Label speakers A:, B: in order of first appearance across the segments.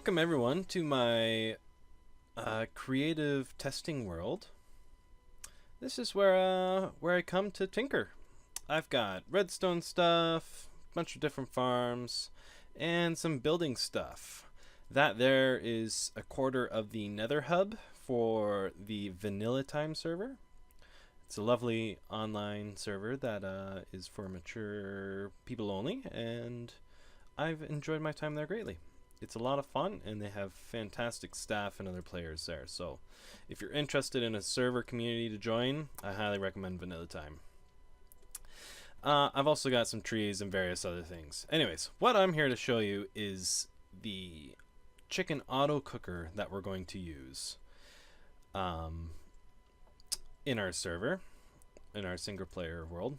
A: Welcome everyone to my creative testing world. This is where I come to tinker. I've got redstone stuff, a bunch of different farms, and some building stuff. That there is a quarter of the Nether hub for the Vanilla Time server. It's a lovely online server that is for mature people only, and I've enjoyed my time there greatly. It's a lot of fun, and they have fantastic staff and other players there. So if you're interested in a server community to join, I highly recommend Vanilla Time. I've also got some trees and various other things. Anyways, what I'm here to show you is the chicken auto cooker that we're going to use in our server, in our single player world.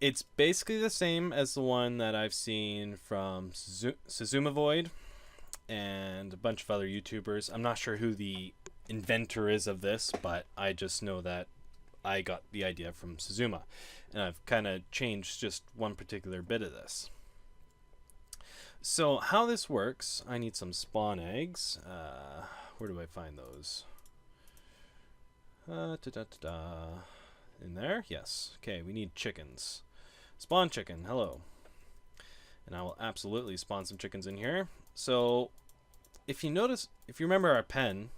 A: It's basically the same as the one that I've seen from Suzuma Void and a bunch of other YouTubers. I'm not sure who the inventor is of this, but I just know that I got the idea from Suzuma, and I've kind of changed just one particular bit of this. So how this works, I need some spawn eggs. Where do I find those? In there? Yes. Okay, we need chickens. Spawn chicken, hello. And I will absolutely spawn some chickens in here. So, if you remember our pen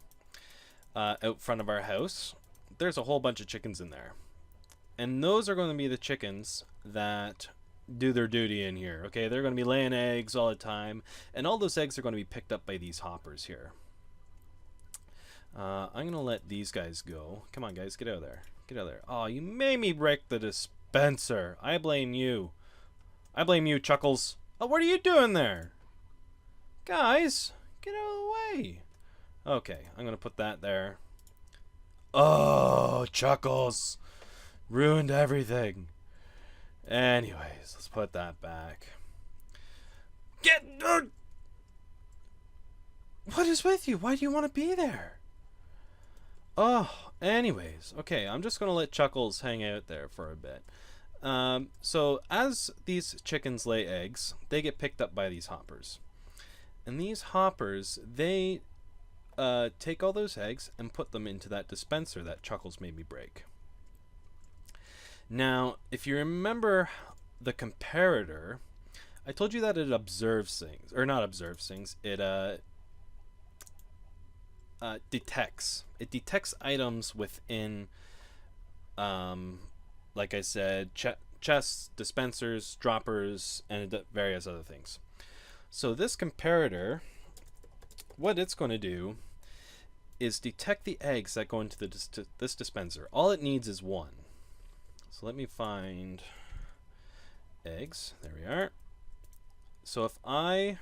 A: out front of our house, there's a whole bunch of chickens in there. And those are going to be the chickens that do their duty in here. Okay, they're going to be laying eggs all the time. And all those eggs are going to be picked up by these hoppers here. I'm going to let these guys go. Come on, guys, get out of there. Get out of there. Oh, you made me break the dispenser. I blame you. I blame you, Chuckles. Oh, what are you doing there? Guys, get out of the way. Okay, I'm going to put that there. Oh, Chuckles. Ruined everything. Anyways, let's put that back. What is with you? Why do you want to be there? Oh, anyways, okay, I'm just going to let Chuckles hang out there for a bit. So as these chickens lay eggs, they get picked up by these hoppers. And these hoppers, they take all those eggs and put them into that dispenser that Chuckles made me break. Now, if you remember the comparator, I told you that it observes things, or not observes things, it detects. It detects items within, like I said, chests, dispensers, droppers, and various other things. So this comparator, what it's going to do is detect the eggs that go into this dispenser. All it needs is one. So let me find eggs. There we are. So if I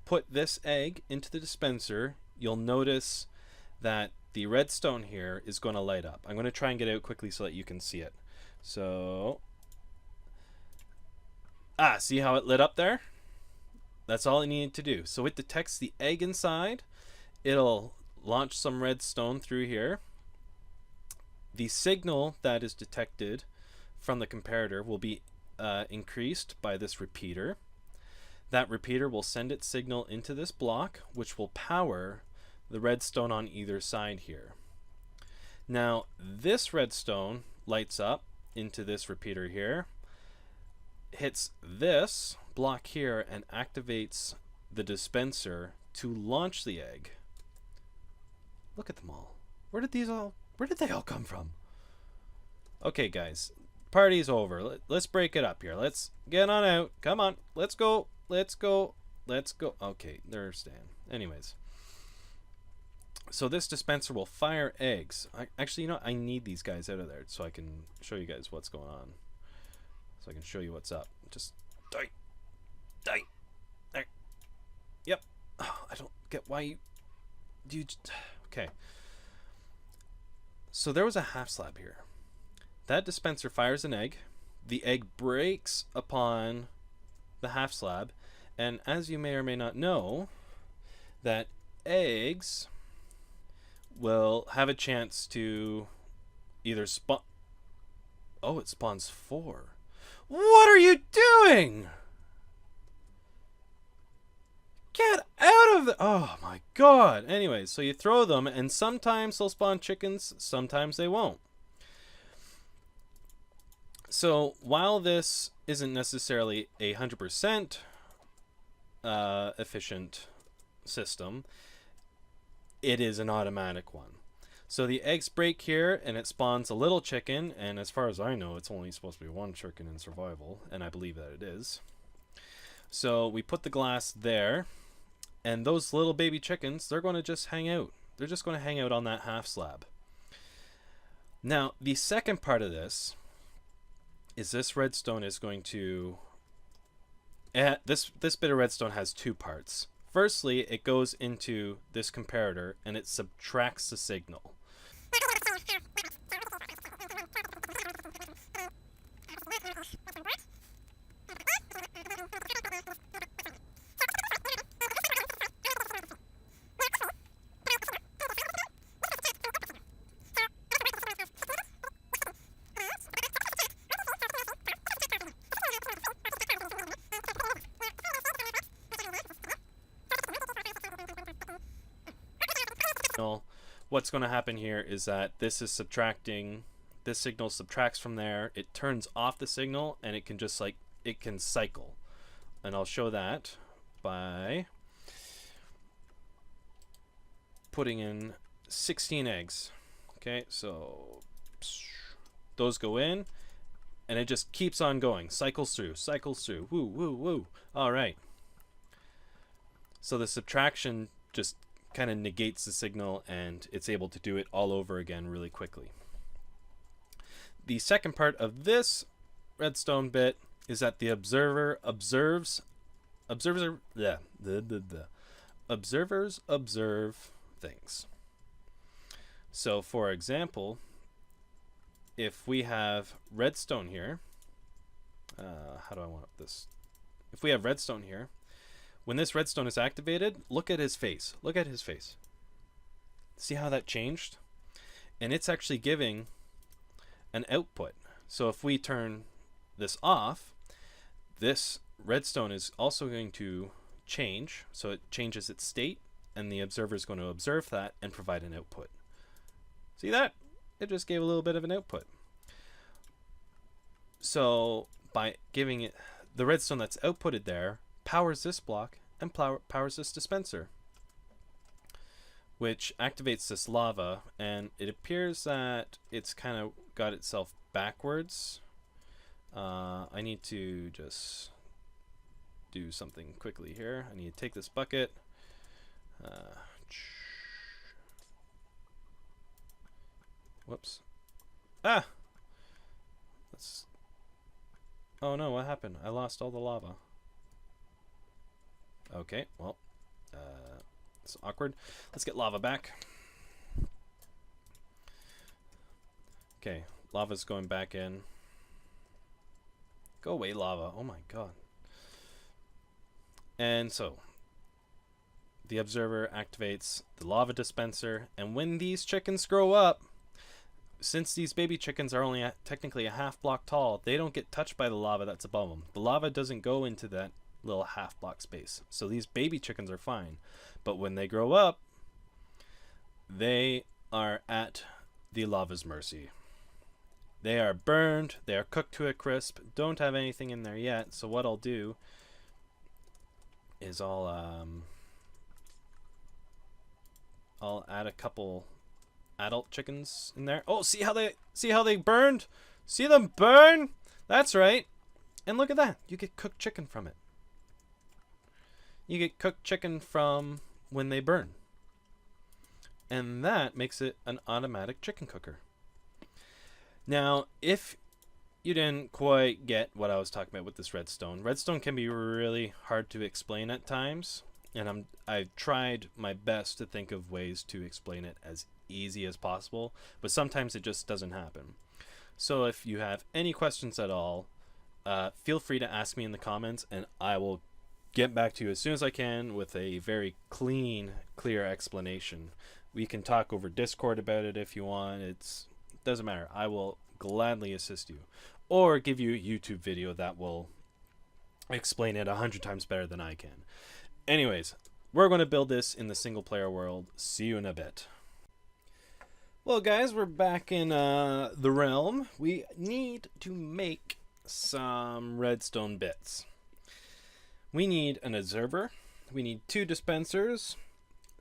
A: put this egg into the dispenser, you'll notice that the redstone here is going to light up. I'm going to try and get out quickly so that you can see it. So, see how it lit up there? That's all it needed to do. So it detects the egg inside. It'll launch some redstone through here. The signal that is detected from the comparator will be increased by this repeater. That repeater will send its signal into this block, which will power the redstone on either side here. Now, this redstone lights up into this repeater here, hits this block here, and activates the dispenser to launch the egg. Look at them all. Where did they all come from? Okay, guys, party's over. Let's break it up here. Let's get on out. Come on, let's go. Let's go. Let's go. Okay, they're staying. Anyways. So this dispenser will fire eggs. Actually, you know, I need these guys out of there so I can show you guys what's going on. So I can show you what's up. Just die. Die. There. Yep. Oh, I don't get why you... Okay. So there was a half slab here. That dispenser fires an egg. The egg breaks upon the half slab, and as you may or may not know, that eggs will have a chance to either spawn... Oh, it spawns 4. What are you doing? Get out of the... Oh my god. Anyways, so you throw them, and sometimes they'll spawn chickens, sometimes they won't. So while this isn't necessarily a 100% efficient system, it is an automatic one. So the eggs break here, and it spawns a little chicken, and as far as I know, it's only supposed to be one chicken in survival, and I believe that it is. So we put the glass there, and those little baby chickens, they're going to just hang out. They're just going to hang out on that half slab. Now, the second part of this is this redstone is going to... this bit of redstone has two parts. Firstly, it goes into this comparator, and it subtracts the signal. What's going to happen here is that this is subtracting, this signal subtracts from there, it turns off the signal, and it can just like, it can cycle. And I'll show that by putting in 16 eggs. Okay, so those go in, and it just keeps on going, cycles through, woo, woo, woo. All right. So the subtraction just kind of negates the signal, and it's able to do it all over again really quickly. The second part of this redstone bit is that the observer observes observers observe things. So for example, if we have redstone here, how do I want this? If we have redstone here, when this redstone is activated, look at his face. Look at his face. See how that changed? And it's actually giving an output. So if we turn this off, this redstone is also going to change. So it changes its state, and the observer is going to observe that and provide an output. See that? It just gave a little bit of an output. So by giving it the redstone that's outputted there, powers this block and powers this dispenser, which activates this lava, and it appears that it's kind of got itself backwards. I need to just do something quickly here. I need to take this bucket, whoops, oh no, what happened? I lost all the lava. Okay, well, it's awkward. Let's get lava back. Okay, lava's going back in. Go away, lava. Oh my god. And so, the observer activates the lava dispenser, and when these chickens grow up, since these baby chickens are only technically a half block tall, they don't get touched by the lava that's above them. The lava doesn't go into that little half block space. So these baby chickens are fine. But when they grow up, they are at the lava's mercy. They are burned, they are cooked to a crisp, don't have anything in there yet. So what I'll do is I'll add a couple adult chickens in there. Oh, see how they burned? See them burn? That's right. And look at that. You get cooked chicken from it. You get cooked chicken from when they burn. And that makes it an automatic chicken cooker. Now, if you didn't quite get what I was talking about with this redstone, redstone can be really hard to explain at times. And I've tried my best to think of ways to explain it as easy as possible, but sometimes it just doesn't happen. So if you have any questions at all, feel free to ask me in the comments, and I will get back to you as soon as I can with a very clear explanation. We can talk over Discord about it if you want. It doesn't matter. I will gladly assist you, or give you a YouTube video that will explain it 100 times better than I can. Anyways, we're going to build this in the single player world. See you in a bit. Well, guys, we're back in the realm. We need to make some redstone bits. We need an observer. We need 2 dispensers,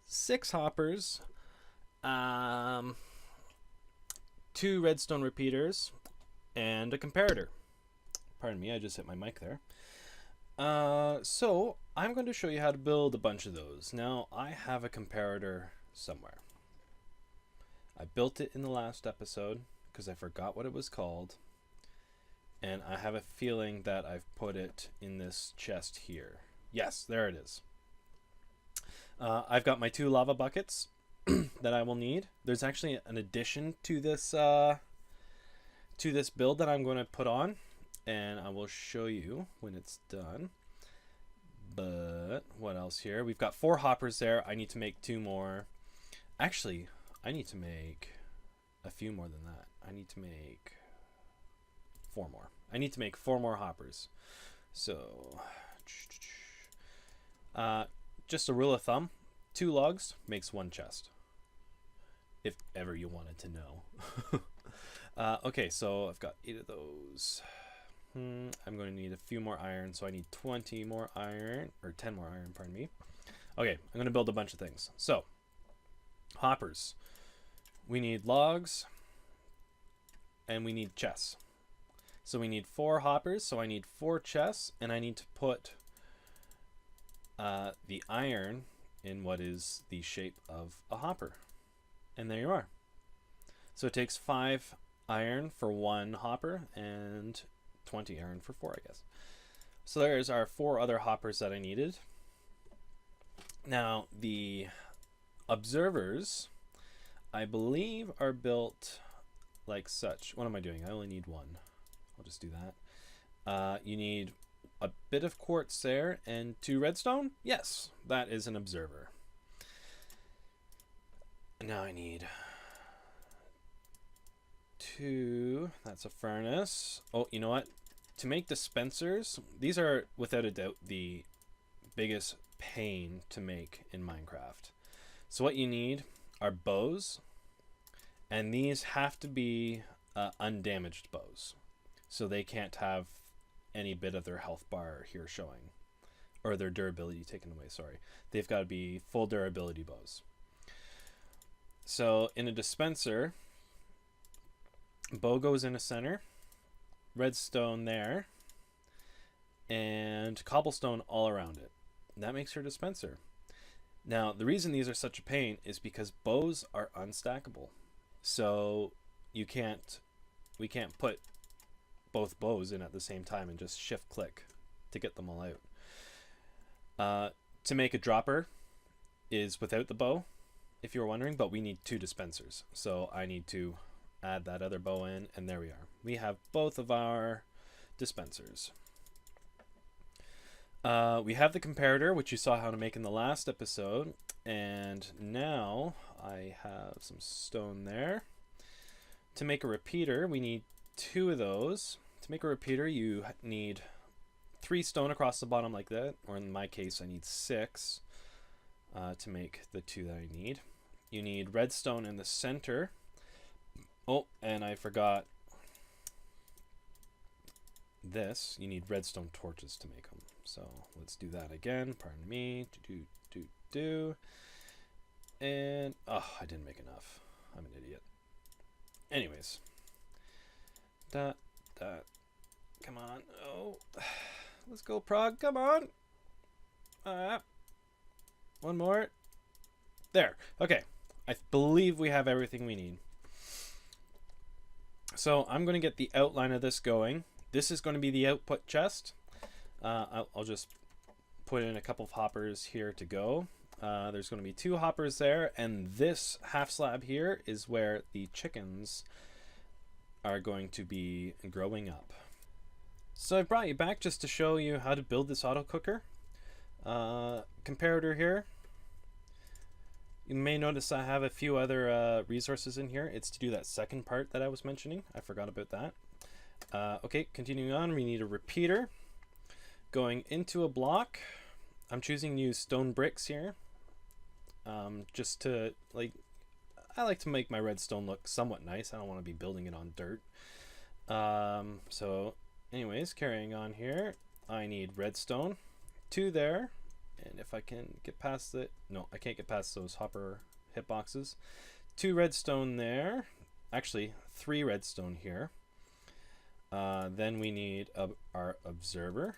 A: 6 hoppers, 2 redstone repeaters, and a comparator. Pardon me, I just hit my mic there. So I'm going to show you how to build a bunch of those. Now, I have a comparator somewhere. I built it in the last episode because I forgot what it was called. And I have a feeling that I've put it in this chest here. Yes, there it is. I've got my 2 lava buckets that I will need. There's actually an addition to this build that I'm going to put on, and I will show you when it's done. But what else here? We've got 4 hoppers there. I need to make 2 more. Actually, I need to make a few more than that. I need to make 4 more. I need to make 4 more hoppers. So, just a rule of thumb, 2 logs makes 1 chest. If ever you wanted to know. Okay, so I've got 8 of those. I'm going to need a few more iron, so I need 20 more iron, or 10 more iron, pardon me. Okay, I'm going to build a bunch of things. So, hoppers. We need logs, and we need chests. So we need 4 hoppers, so I need 4 chests, and I need to put the iron in what is the shape of a hopper. And there you are. So it takes 5 iron for 1 hopper, and 20 iron for 4, I guess. So there's our 4 other hoppers that I needed. Now, the observers, I believe, are built like such. What am I doing? I only need 1. I'll just do that. You need a bit of quartz there and 2 redstone. Yes, that is an observer. Now I need 2. That's a furnace. Oh, you know what? To make dispensers, these are without a doubt the biggest pain to make in Minecraft. So what you need are bows, and these have to be undamaged bows. So they can't have any bit of their health bar here showing, or their durability taken away, sorry. They've got to be full durability bows. So in a dispenser, bow goes in a center, redstone there, and cobblestone all around it. That makes your dispenser. Now, the reason these are such a pain is because bows are unstackable. So we can't put both bows in at the same time and just shift click to get them all out. To make a dropper is without the bow, if you were wondering, but we need 2 dispensers. So I need to add that other bow in, and there we are. We have both of our dispensers. We have the comparator, which you saw how to make in the last episode, and now I have some stone there. To make a repeater, we need 2 of those. To make a repeater, you need 3 stone across the bottom like that, or in my case, I need 6 to make the 2 that I need. You need redstone in the center. Oh, and I forgot this. You need redstone torches to make them. So let's do that again. Pardon me. And oh, I didn't make enough. I'm an idiot. Anyways, come on. Oh, let's go, Prog. Come on. One more. There. Okay. I believe we have everything we need. So I'm going to get the outline of this going. This is going to be the output chest. I'll just put in a couple of hoppers here to go. There's going to be 2 hoppers there, and this half slab here is where the chickens are going to be growing up. So I brought you back just to show you how to build this auto cooker. Comparator here. You may notice I have a few other resources in here. It's to do that second part that I was mentioning. I forgot about that. Okay, continuing on, we need a repeater going into a block. I'm choosing to use stone bricks here. Just to, like, I like to make my redstone look somewhat nice. I don't want to be building it on dirt. So anyways, carrying on here, I need redstone, 2 there, and if I can get past it, no, I can't get past those hopper hitboxes. 2 redstone there, actually 3 redstone here. Then we need our observer.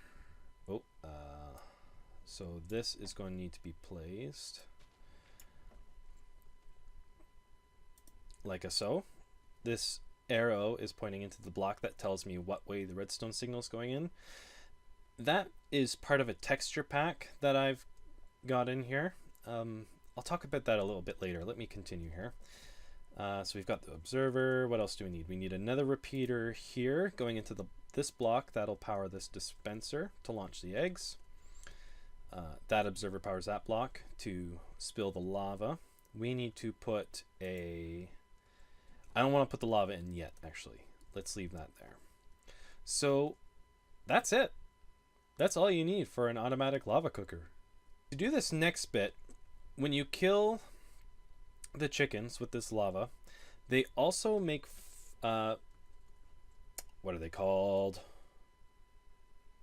A: So this is going to need to be placed like so. This arrow is pointing into the block that tells me what way the redstone signal is going in. That is part of a texture pack that I've got in here. I'll talk about that a little bit later. Let me continue here. So we've got the observer. What else do we need? We need another repeater here going into this block that'll power this dispenser to launch the eggs. That observer powers that block to spill the lava. We need to put I don't want to put the lava in yet, actually. Let's leave that there. So that's it. That's all you need for an automatic lava cooker. To do this next bit, when you kill the chickens with this lava, they also make what are they called?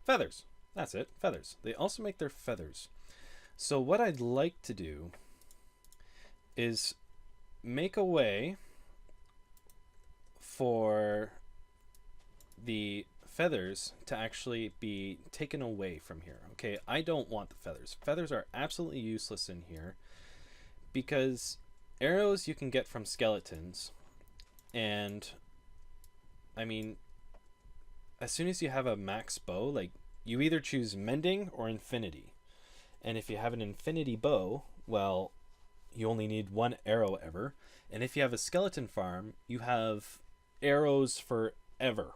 A: Feathers. That's it, feathers. They also make their feathers. So what I'd like to do is make a way for the feathers to actually be taken away from here. Okay, I don't want the feathers. Feathers are absolutely useless in here because arrows you can get from skeletons, and I mean, as soon as you have a max bow, like, you either choose mending or infinity. And if you have an infinity bow, well, you only need 1 arrow ever. And if you have a skeleton farm, you have arrows forever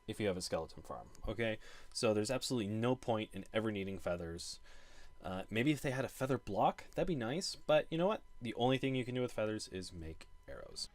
A: if you have a skeleton farm. Okay, so there's absolutely no point in ever needing feathers. Maybe if they had a feather block, that'd be nice, but you know what? The only thing you can do with feathers is make arrows.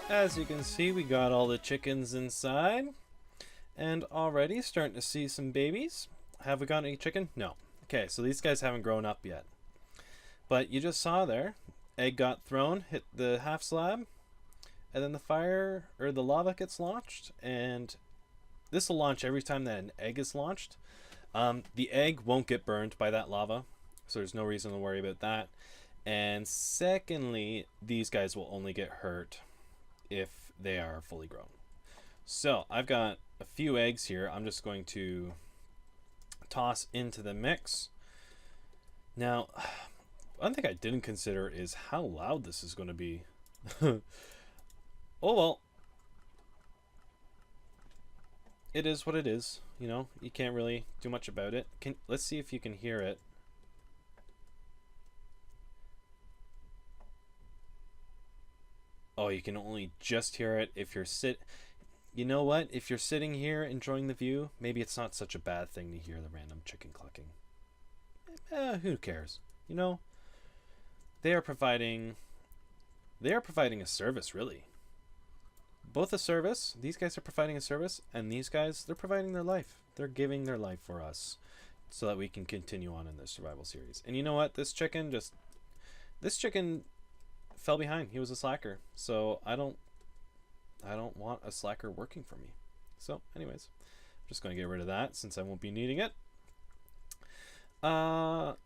A: As you can see, we got all the chickens inside, and already starting to see some babies. Have we got any chicken? No. Okay, so these guys haven't grown up yet. But you just saw there, egg got thrown, hit the half slab, and then the fire or the lava gets launched, and this will launch every time that an egg is launched. The egg won't get burned by that lava, so there's no reason to worry about that. And secondly, these guys will only get hurt if they are fully grown. So I've got a few eggs here. I'm just going to toss into the mix. Now, one thing I didn't consider is how loud this is going to be. Oh well. It is what it is, you know. You can't really do much about it. Let's see if you can hear it. Oh, you can only just hear it if you're You know what? If you're sitting here enjoying the view, maybe it's not such a bad thing to hear the random chicken clucking. Who cares? You know, they are providing a service, really. Both a service, these guys are providing a service, and these guys, they're providing their life. They're giving their life for us so that we can continue on in this survival series. And you know what? This chicken fell behind. He was a slacker. So I don't want a slacker working for me. So anyways, I'm just going to get rid of that since I won't be needing it.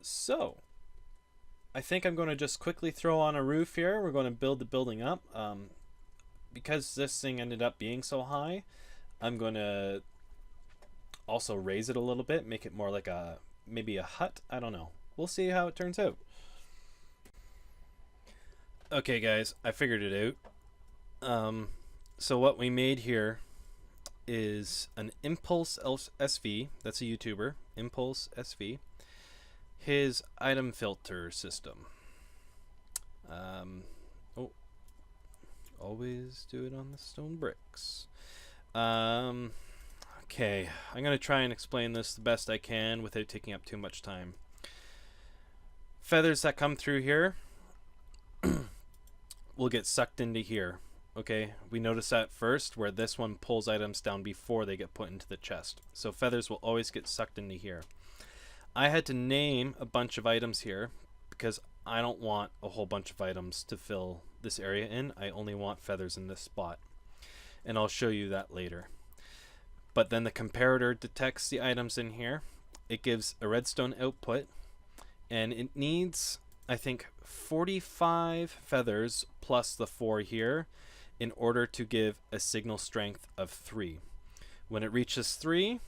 A: So I think I'm going to just quickly throw on a roof here. We're going to build the building up. Because this thing ended up being so high, I'm going to also raise it a little bit, make it more like a maybe a hut. I don't know. We'll see how it turns out. Okay, guys, I figured it out. So what we made here is an Impulse SV. That's a YouTuber, Impulse SV. His item filter system. Oh, always do it on the stone bricks. Okay, I'm gonna try and explain this the best I can without taking up too much time. Feathers that come through here will get sucked into here. Okay, we notice that first, where this one pulls items down before they get put into the chest. So feathers will always get sucked into here. I had to name a bunch of items here because I don't want a whole bunch of items to fill this area in. I only want feathers in this spot. And I'll show you that later. But then the comparator detects the items in here. It gives a redstone output. And it needs, I think, 45 feathers plus the 4 here in order to give a signal strength of 3. When it reaches 3,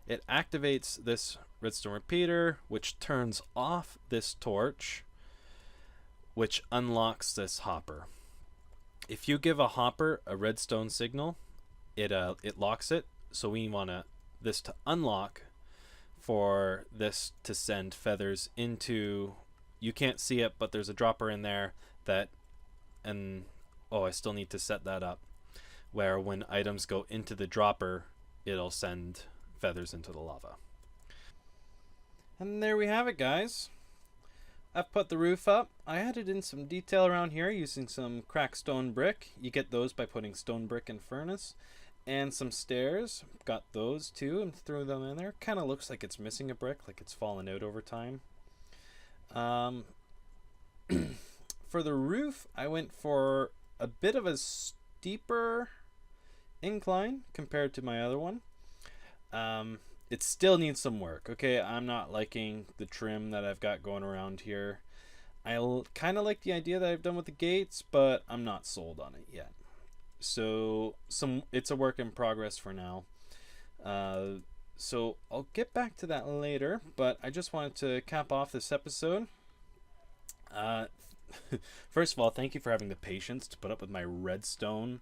A: it activates this redstone repeater, which turns off this torch, which unlocks this hopper. If you give a hopper a redstone signal, it locks it. So we want this to unlock for this to send feathers into. You can't see it, but there's a dropper in there that, and oh, I still need to set that up, where when items go into the dropper, it'll send feathers into the lava. And there we have it, guys. I've put the roof up. I added in some detail around here using some cracked stone brick. You get those by putting stone brick in furnace. And some stairs. Got those too and threw them in there. Kind of looks like it's missing a brick, like it's fallen out over time. For the roof, I went for a bit of a steeper incline compared to my other one. It still needs some work. Okay, I'm not liking the trim that I've got going around here. I kind of like the idea that I've done with the gates, but I'm not sold on it yet. So it's a work in progress for now. So I'll get back to that later, but I just wanted to cap off this episode. First of all, thank you for having the patience to put up with my redstone.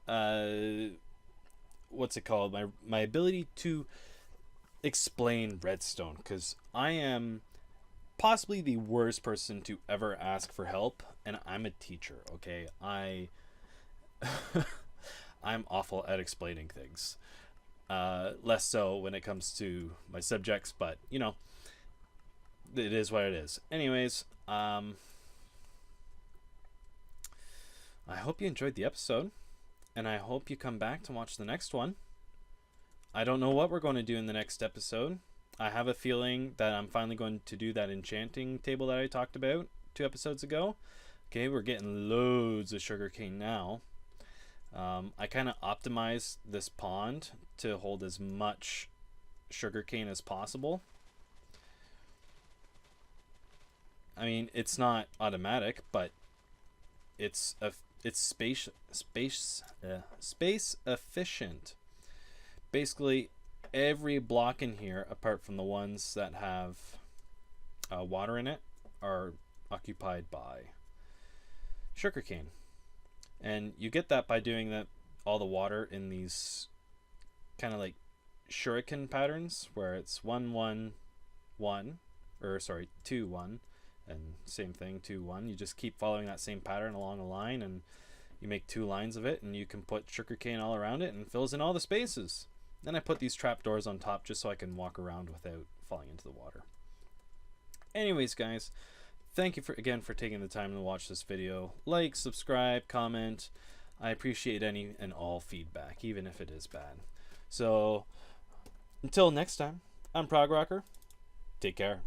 A: What's it called? My ability to explain redstone, because I am possibly the worst person to ever ask for help, and I'm a teacher. Okay, I'm awful at explaining things. Less so when it comes to my subjects, but you know, it is what it is. Anyways, I hope you enjoyed the episode, and I hope you come back to watch the next one. I don't know what we're going to do in the next episode. I have a feeling that I'm finally going to do that enchanting table that I talked about 2 episodes ago. Okay, we're getting loads of sugarcane now. I kind of optimized this pond to hold as much sugarcane as possible. I mean, it's not automatic, but it's space efficient. Basically, every block in here, apart from the ones that have water in it, are occupied by sugarcane. And you get that by doing that, all the water in these kind of like shuriken patterns, where it's 1 1 1, or sorry, 2 1, and same thing, 2 1. You just keep following that same pattern along a line, and you make 2 lines of it, and you can put sugarcane all around it, and it fills in all the spaces. Then I put these trapdoors on top just so I can walk around without falling into the water. Anyways, guys, thank you again for taking the time to watch this video. Like, subscribe, comment. I appreciate any and all feedback, even if it is bad. So, until next time, I'm Prog Rocker. Take care.